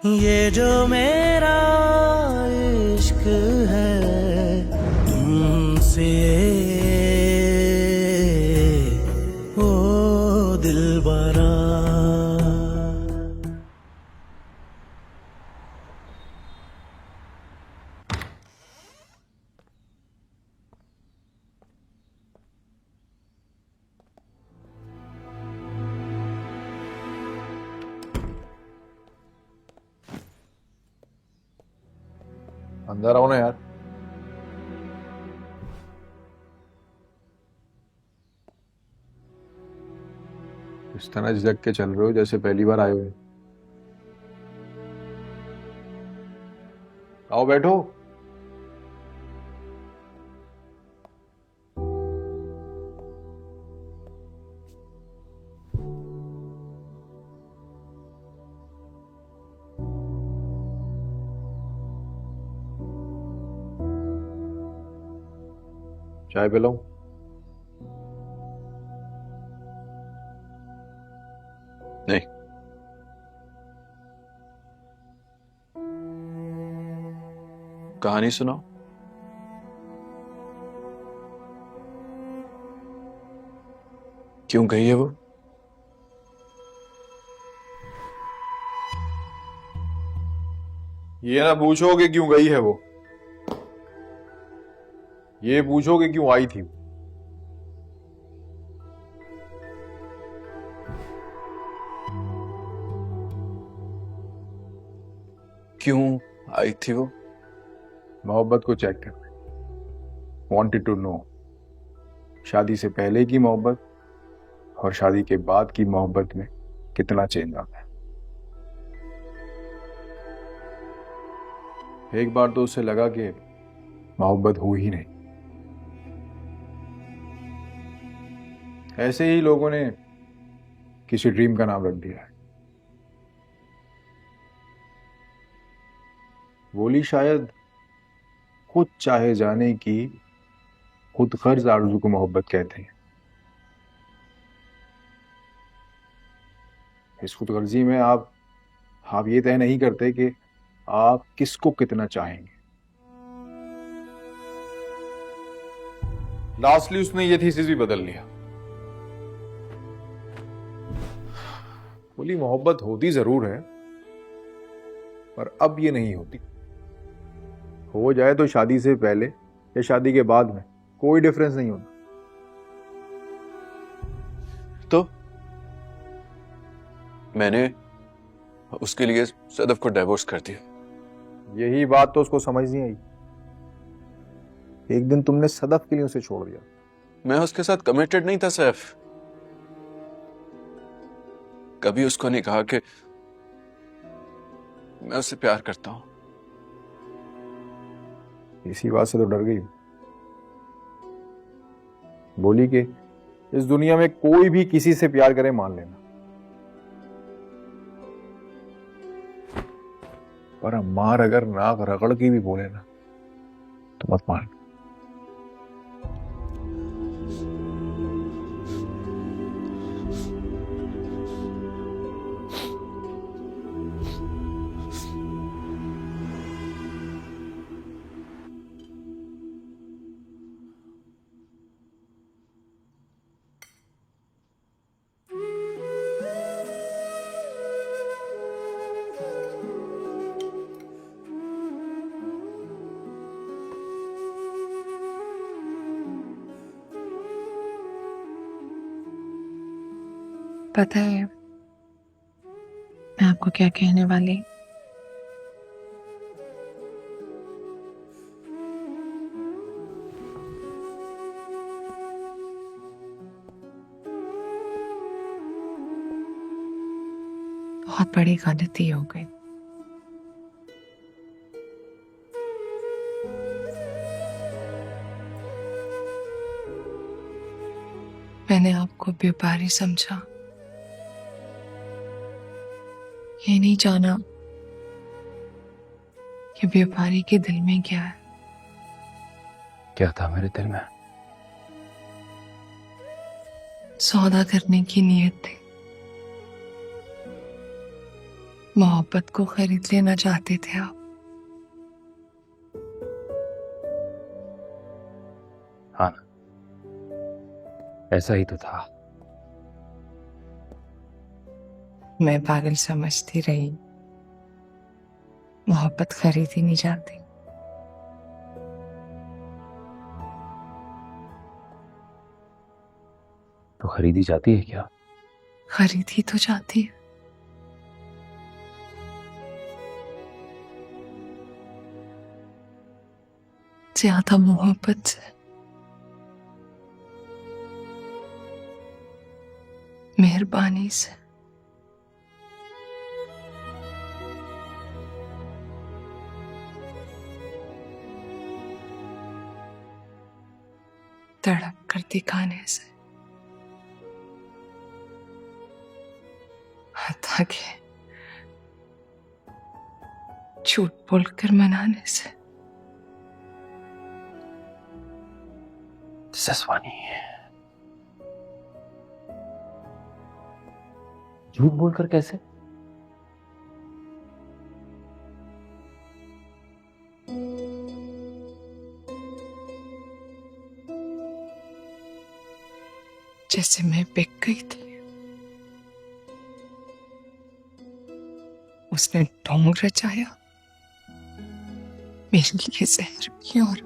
ये जो मेरा इश्क है तुमसे, ओ दिलबरा। अंदर आओ ना यार। इस तरह झिझक के चल रहे हो जैसे पहली बार आए हुए। आओ बैठो। चाय पिलाऊं? नहीं। कहानी सुनाओ। क्यों गई है वो? ये ना पूछो कि क्यों गई है वो, ये पूछो कि क्यों आई थी वो। क्यों आई थी वो? मोहब्बत को चेक करना, वांटेड टू नो। शादी से पहले की मोहब्बत और शादी के बाद की मोहब्बत में कितना चेंज आता है। एक बार तो उसे लगा कि मोहब्बत हो ही नहीं। ऐसे ही लोगों ने किसी ड्रीम का नाम रख दिया है। बोली शायद खुद चाहे जाने की खुद गर्ज आरज़ू को मोहब्बत कहते हैं। इस खुदगर्जी में आप ये तय नहीं करते कि आप किसको कितना चाहेंगे। लास्टली उसने ये थीसिस भी बदल लिया। बोली मोहब्बत होती जरूर है पर अब ये नहीं होती। हो जाए तो शादी से पहले या शादी के बाद में कोई डिफरेंस नहीं होता। तो मैंने उसके लिए सदफ को डाइवोर्स कर दिया। यही बात तो उसको समझ नहीं आई। एक दिन तुमने सदफ के लिए उसे छोड़ दिया। मैं उसके साथ कमिटेड नहीं था सैफ। कभी उसको नहीं कहा कि मैं उससे प्यार करता हूं। इसी बात से तो डर गई। बोली कि इस दुनिया में कोई भी किसी से प्यार करे मान लेना, पर मार अगर नाक रगड़ के भी बोले ना तो मत मान। पता है मैं आपको क्या कहने वाली। बहुत बड़ी गलती हो गई। मैंने आपको व्यापारी समझा, ये नहीं जाना कि व्यापारी के दिल में क्या है। क्या था मेरे दिल में? सौदा करने की नीयत थी। मोहब्बत को खरीद लेना चाहते थे आप। हाँ ना, ऐसा ही तो था। मैं पागल समझती रही, मोहब्बत खरीद ही नहीं जाती। तो खरीदी जाती है क्या? खरीद ही तो जाती है। ज्यादा मोहब्बत से, मेहरबानी से। तड़प कर दिखाने से, हत्या के झूठ बोलकर मनाने से। ससवानी, झूठ बोलकर कैसे? जैसे मैं बिक गई थी, उसने ढोंग रचाया, मेरे लिए जहर भी, और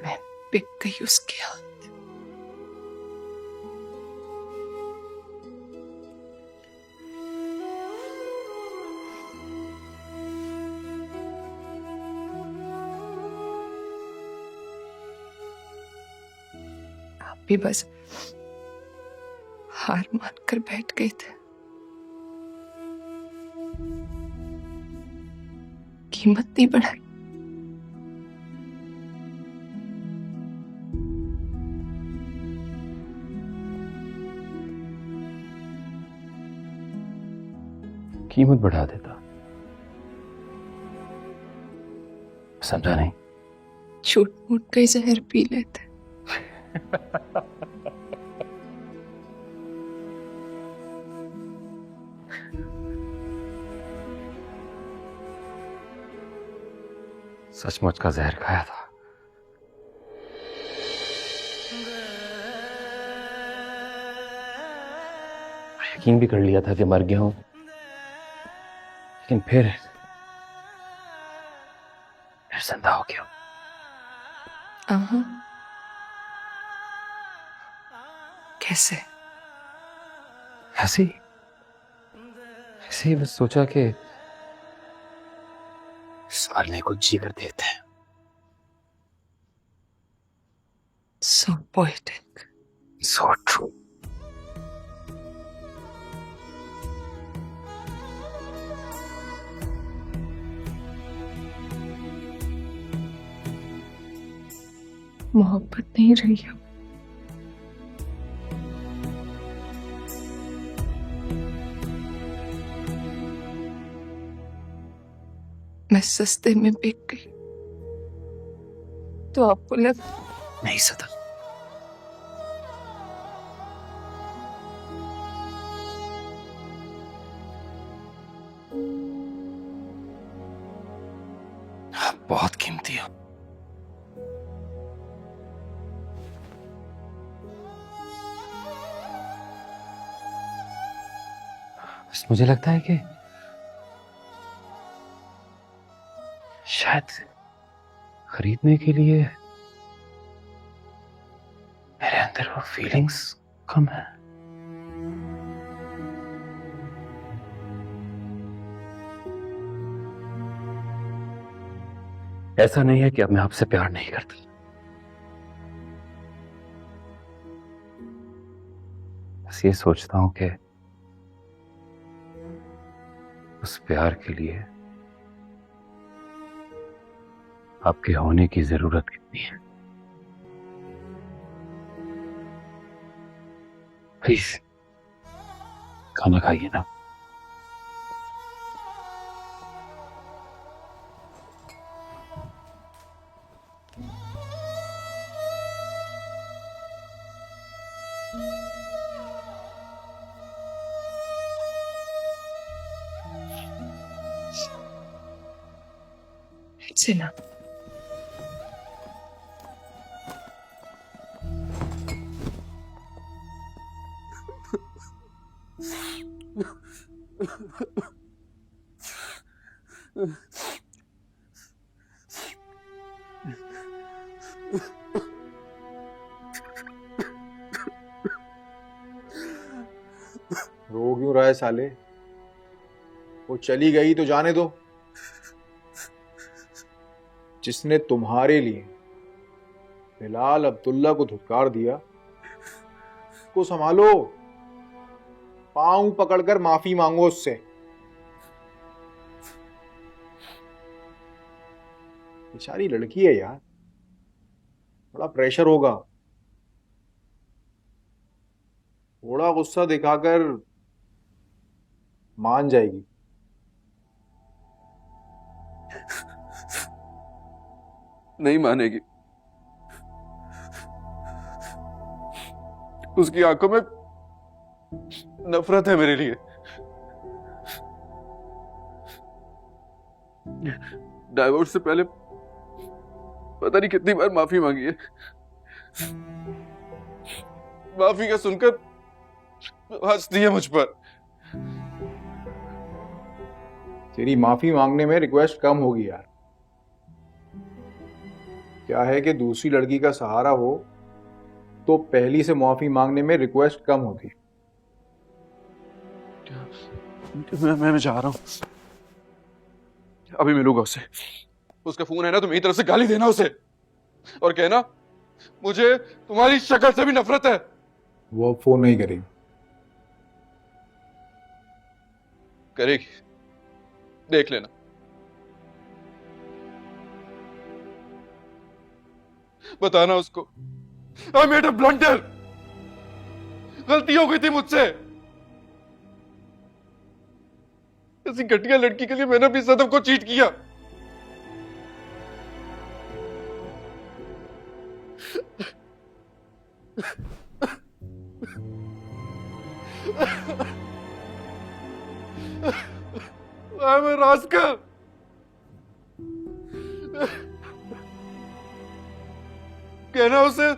मैं बिक गई उसके हाथ। आप भी बस हार मानकर बैठ गए थे। कीमत नहीं बढ़ाई। कीमत बढ़ा देता। समझा नहीं। झूठ मूठ के जहर पी लेते। सचमुच का जहर खाया था। यकीन भी कर लिया था कि मर गया हूं, लेकिन फिर जिंदा हो गया। कैसे? ऐसे ही बस सोचा कि सारने को जी कर देते हैं। So poetic. So true. मोहब्बत नहीं रही अब। मैं सस्ते में बिक गई, तो आपको लगा नहीं सदा। आप बहुत कीमती हो। बस मुझे लगता है कि शायद खरीदने के लिए मेरे अंदर वो फीलिंग्स कम है। ऐसा नहीं है कि अब मैं आपसे प्यार नहीं करता। बस ये सोचता हूं कि उस प्यार के लिए आपके होने की जरूरत कितनी है। प्लीज खाना खाइए ना। सिना, रो क्यों रहा है साले? वो चली गई तो जाने दो। जिसने तुम्हारे लिए बिलाल अब्दुल्ला को धुतकार दिया, उसको संभालो, पांव पकड़कर माफी मांगो उससे। बेचारी लड़की है यार, बड़ा प्रेशर होगा। थोड़ा गुस्सा दिखाकर मान जाएगी। नहीं मानेगी। उसकी आंखों में नफरत है मेरे लिए। डाइवोर्स से पहले पता नहीं कितनी बार माफी मांगी है। माफी का सुनकर हंसती है मुझ पर। तेरी माफी मांगने में रिक्वेस्ट कम होगी यार। क्या है कि दूसरी लड़की का सहारा हो तो पहली से माफी मांगने में रिक्वेस्ट कम होती है। मैं जा रहा हूं, अभी मिलूंगा उससे। उसका फोन है ना तो मेरी तरफ से गाली देना उसे और कहना मुझे तुम्हारी शक्ल से भी नफरत है। वो फोन नहीं करेगी। करेगी, देख लेना। बताना उसको आई मेड अ ब्लंडर, गलती हो गई थी मुझसे। ऐसी घटिया लड़की के लिए मैंने अपनी सदफ को चीट किया। I'm a rascal. कहना उसे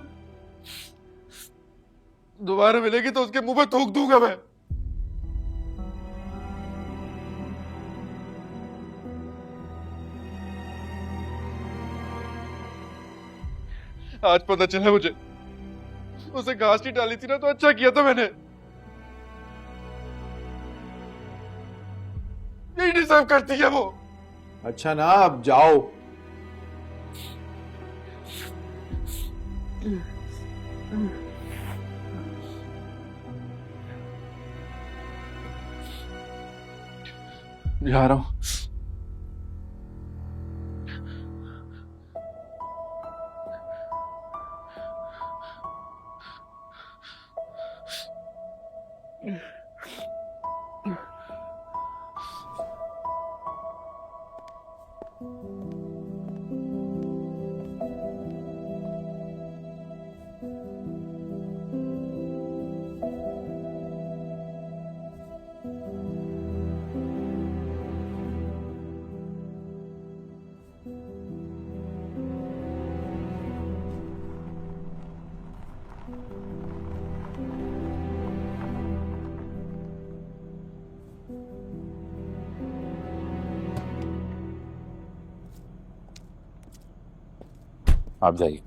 दोबारा मिलेगी तो उसके मुंह पे थूक दूंगा मैं। आज पता चला मुझे, उसे घास नहीं डाली थी ना तो अच्छा किया था मैंने। यही डिजर्व करती है वो। अच्छा ना, अब जाओ। जा रहा हूं। आप जाइए।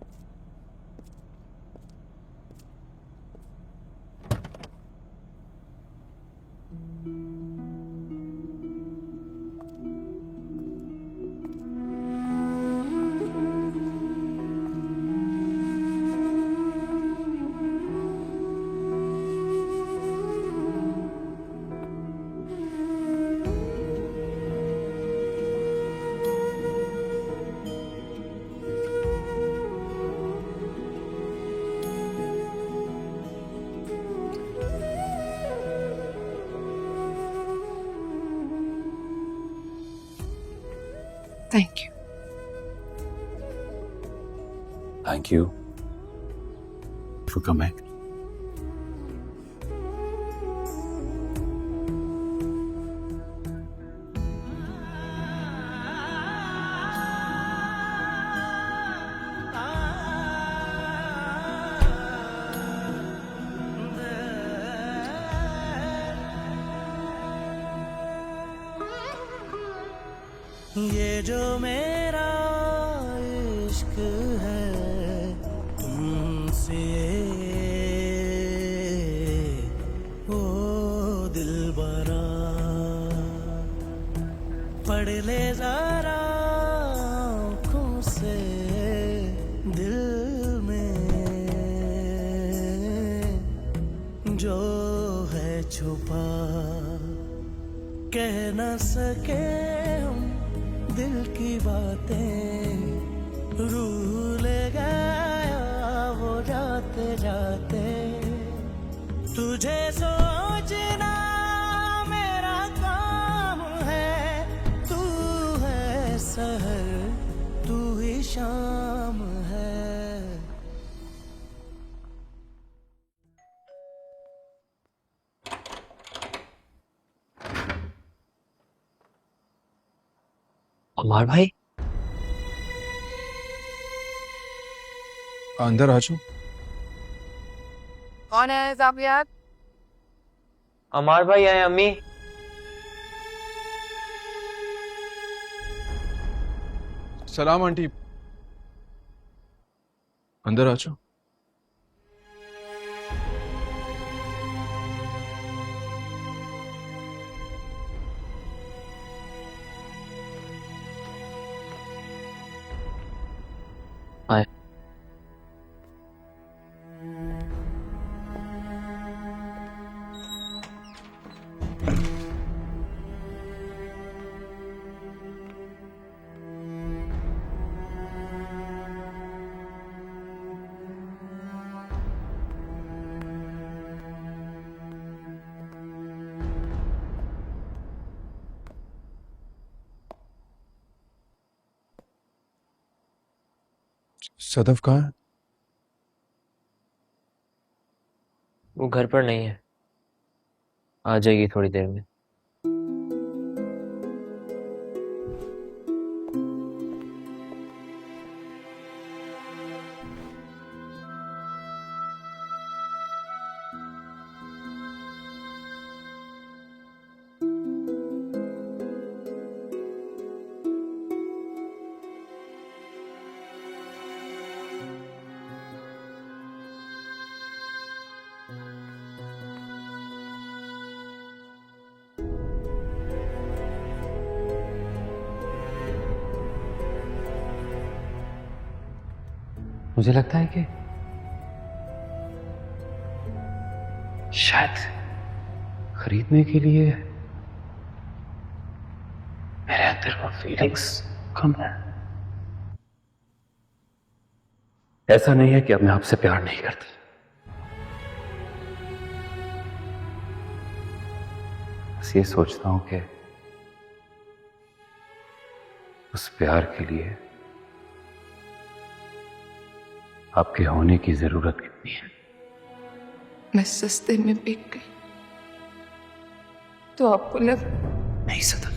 Thank you. Thank you for coming. ये जो मेरा इश्क है तुमसे, ओ दिलबरा पढ़ ले जरा आँखों से दिल में जो है छुपा, कह न सके हम दिल की बातें, रूह ले गया वो जाते जाते। तुझे सोचना मेरा काम है, तू है सहर तू ही शाम है। अमर भाई, अंदर आ जाओ। कौन है जाबियात? अमर भाई आए अम्मी। सलाम आंटी। अंदर आ जाओ। आए। सदफ कहाँ है? वो घर पर नहीं है, आ जाएगी थोड़ी देर में। मुझे लगता है कि शायद खरीदने के लिए मेरे अंदर वो फीलिंग्स कम है। ऐसा नहीं है कि अब मैं आपसे प्यार नहीं करती, बस ये सोचता हूं कि उस प्यार के लिए आपके होने की जरूरत कितनी है। मैं सस्ते में बिक गई तो आपको लग नहीं सदफ,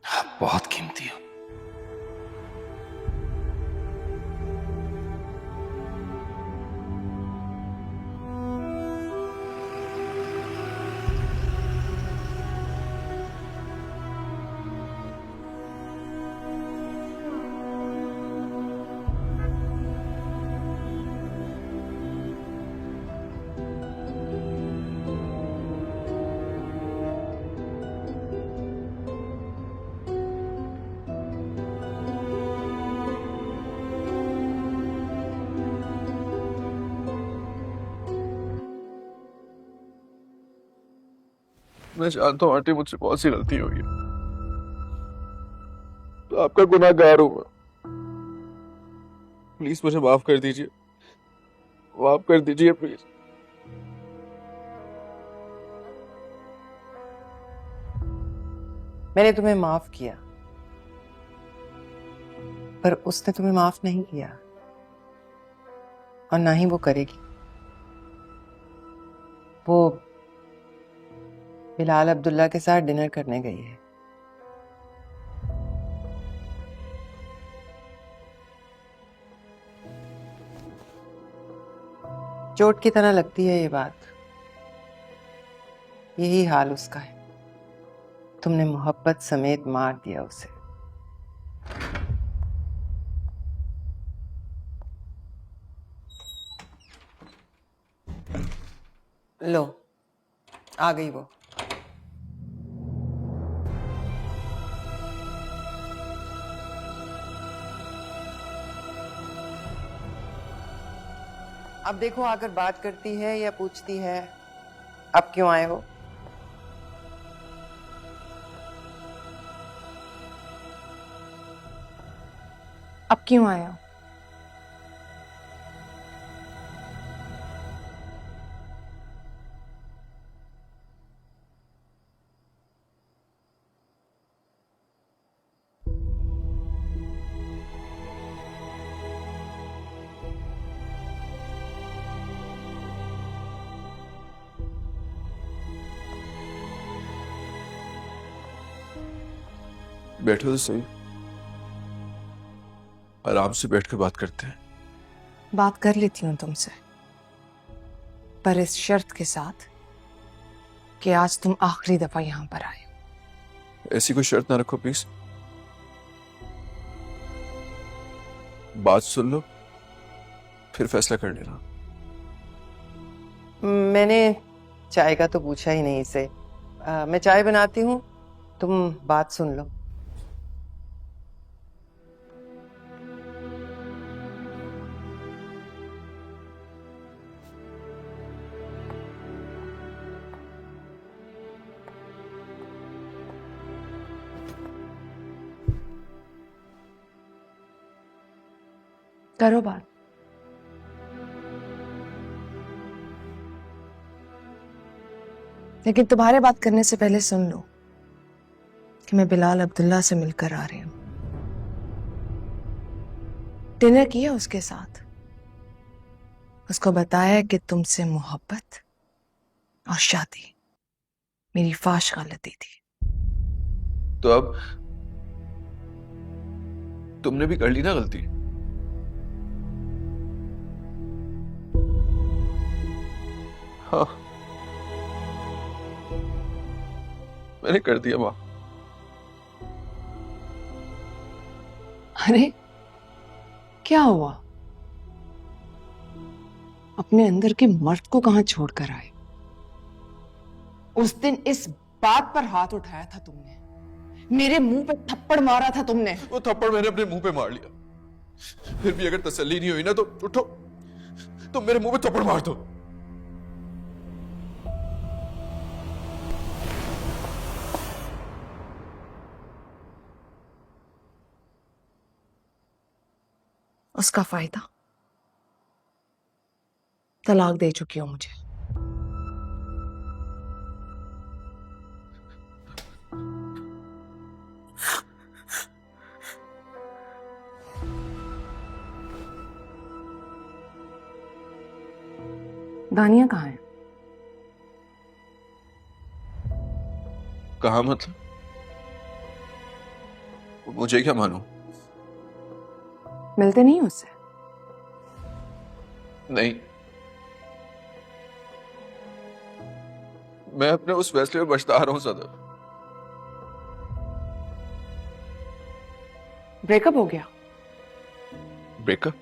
आप बहुत कीमती हो। मैं जानता हूँ आंटी, मुझसे बहुत सी गलती हुई है, तो आपका गुनाहगार हूं मैं। प्लीज मुझे माफ कर दीजिए, माफ कर दीजिए प्लीज। मैंने तुम्हें माफ किया, पर उसने तुम्हें माफ नहीं किया और ना ही वो करेगी। वो बिलाल अब्दुल्ला के साथ डिनर करने गई है। चोट की तरह लगती है ये बात। यही हाल उसका है। तुमने मोहब्बत समेत मार दिया उसे। लो, आ गई वो। अब देखो, आकर बात करती है या पूछती है अब क्यों आए हो। अब क्यों आया? बैठो तो सही, आराम से बैठ कर बात करते हैं। बात कर लेती हूँ तुमसे, पर इस शर्त के साथ कि आज तुम आखिरी दफा यहां पर आए हो। ऐसी कोई शर्त ना रखो प्लीज। बात सुन लो, फिर फैसला कर लेना। मैंने चाय का तो पूछा ही नहीं इसे। मैं चाय बनाती हूँ, तुम बात सुन लो। करो बात। लेकिन तुम्हारे बात करने से पहले सुन लो कि मैं बिलाल अब्दुल्ला से मिलकर आ रही हूं। डिनर किया उसके साथ, उसको बताया कि तुमसे मोहब्बत और शादी मेरी फाश गलती थी। तो अब तुमने भी कर ली ना गलती। हाँ, मैंने कर दिया माँ। अरे क्या हुआ? अपने अंदर के मर्द को कहां छोड़कर आए? उस दिन इस बात पर हाथ उठाया था तुमने, मेरे मुंह पे थप्पड़ मारा था तुमने। वो थप्पड़ मैंने अपने मुंह पे मार लिया, फिर भी अगर तसल्ली नहीं हुई ना तो उठो, तो मेरे मुंह पे थप्पड़ मार दो। उसका फायदा? तलाक दे चुकी हो मुझे। दानिया कहाँ है? कहा मतलब? मुझे क्या मालूम? मिलते नहीं उससे? नहीं, मैं अपने उस फैसले में पछता रहा हूं सदा। ब्रेकअप हो गया? ब्रेकअप?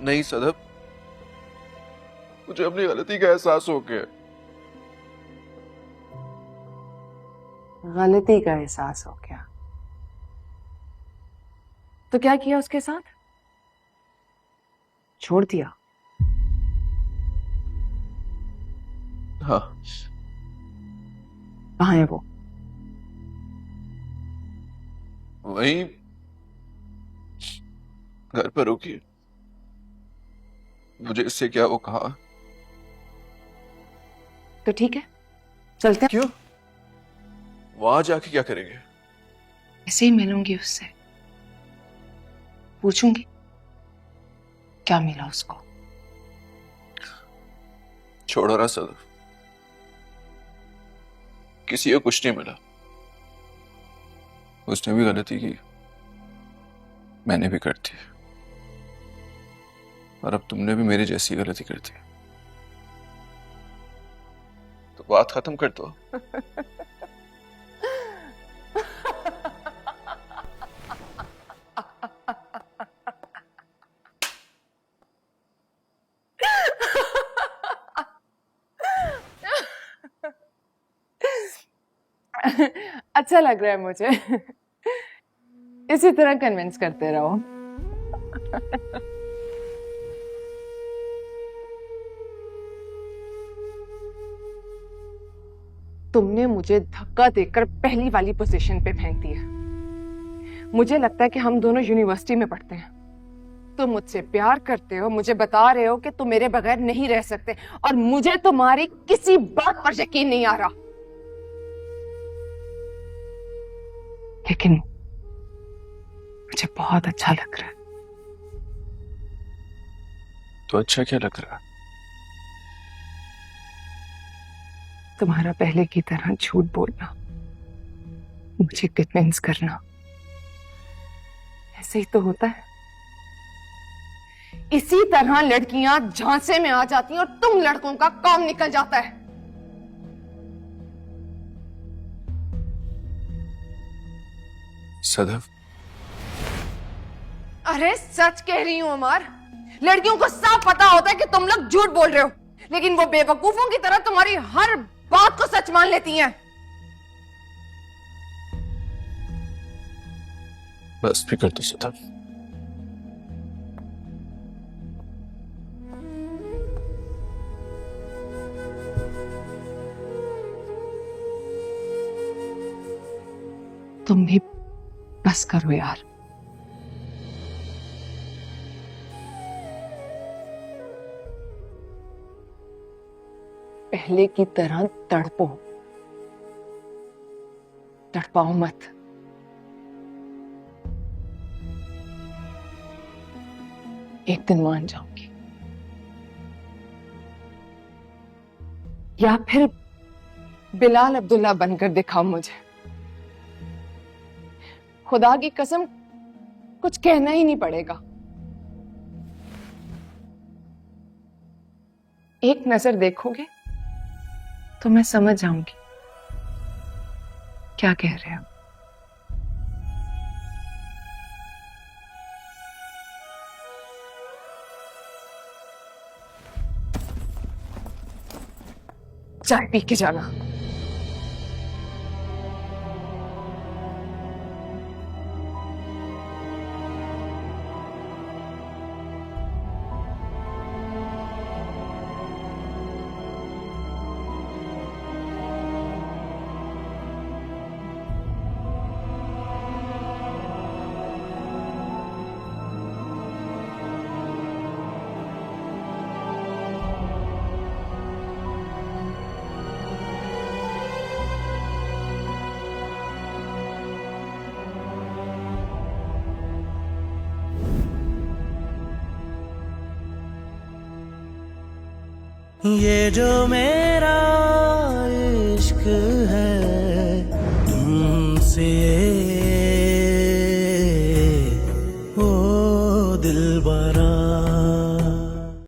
नहीं सदब, मुझे अपनी गलती का एहसास हो गया। गलती का एहसास हो गया? तो क्या किया उसके साथ? छोड़ दिया? हाँ। कहाँ है वो? वहीं घर पर रुकी। मुझे इससे क्या वो कहा। तो ठीक है, चलते हैं। क्यों? वहां जाके क्या करेंगे? ऐसे ही मिलूंगी उससे, पूछूंगी क्या मिला उसको। छोड़ो ना सदफ, किसी को कुछ नहीं मिला। उसने भी गलती की, मैंने भी कर दी। और अब तुमने भी मेरी जैसी गलती कर दी, तो बात खत्म कर दो। अच्छा लग रहा है मुझे। इसी तरह कन्विंस करते रहो। तुमने मुझे धक्का देकर पहली वाली पोजीशन पे फेंक दिया। मुझे लगता है कि हम दोनों यूनिवर्सिटी में पढ़ते हैं। तुम मुझसे प्यार करते हो, मुझे बता रहे हो कि तुम मेरे बगैर नहीं रह सकते, और मुझे तुम्हारी किसी बात पर यकीन नहीं आ रहा। लेकिन मुझे बहुत अच्छा लग रहा है। तो अच्छा क्या लग रहा है? तुम्हारा पहले की तरह झूठ बोलना, मुझे कन्विंस करना, ऐसे ही तो होता है। इसी तरह लड़कियां झांसे में आ जाती हैं और तुम लड़कों का काम निकल जाता है। सदफ, अरे सच कह रही हूं अमर। लड़कियों को साफ पता होता है कि तुम लोग झूठ बोल रहे हो, लेकिन वो बेवकूफों की तरह तुम्हारी हर बात को सच मान लेती हैं। बस फिक्र तो सदफ। तुम भी बस करो यार। पहले की तरह तड़पो, तड़पाओ मत। एक दिन मान जाऊंगी, या फिर बिलाल अब्दुल्ला बनकर दिखाओ मुझे। खुदा की कसम, कुछ कहना ही नहीं पड़ेगा। एक नजर देखोगे तो मैं समझ जाऊंगी क्या कह रहे हो। चाय पी के जाना। ये जो मेरा इश्क है तुमसे, ओ दिलबरा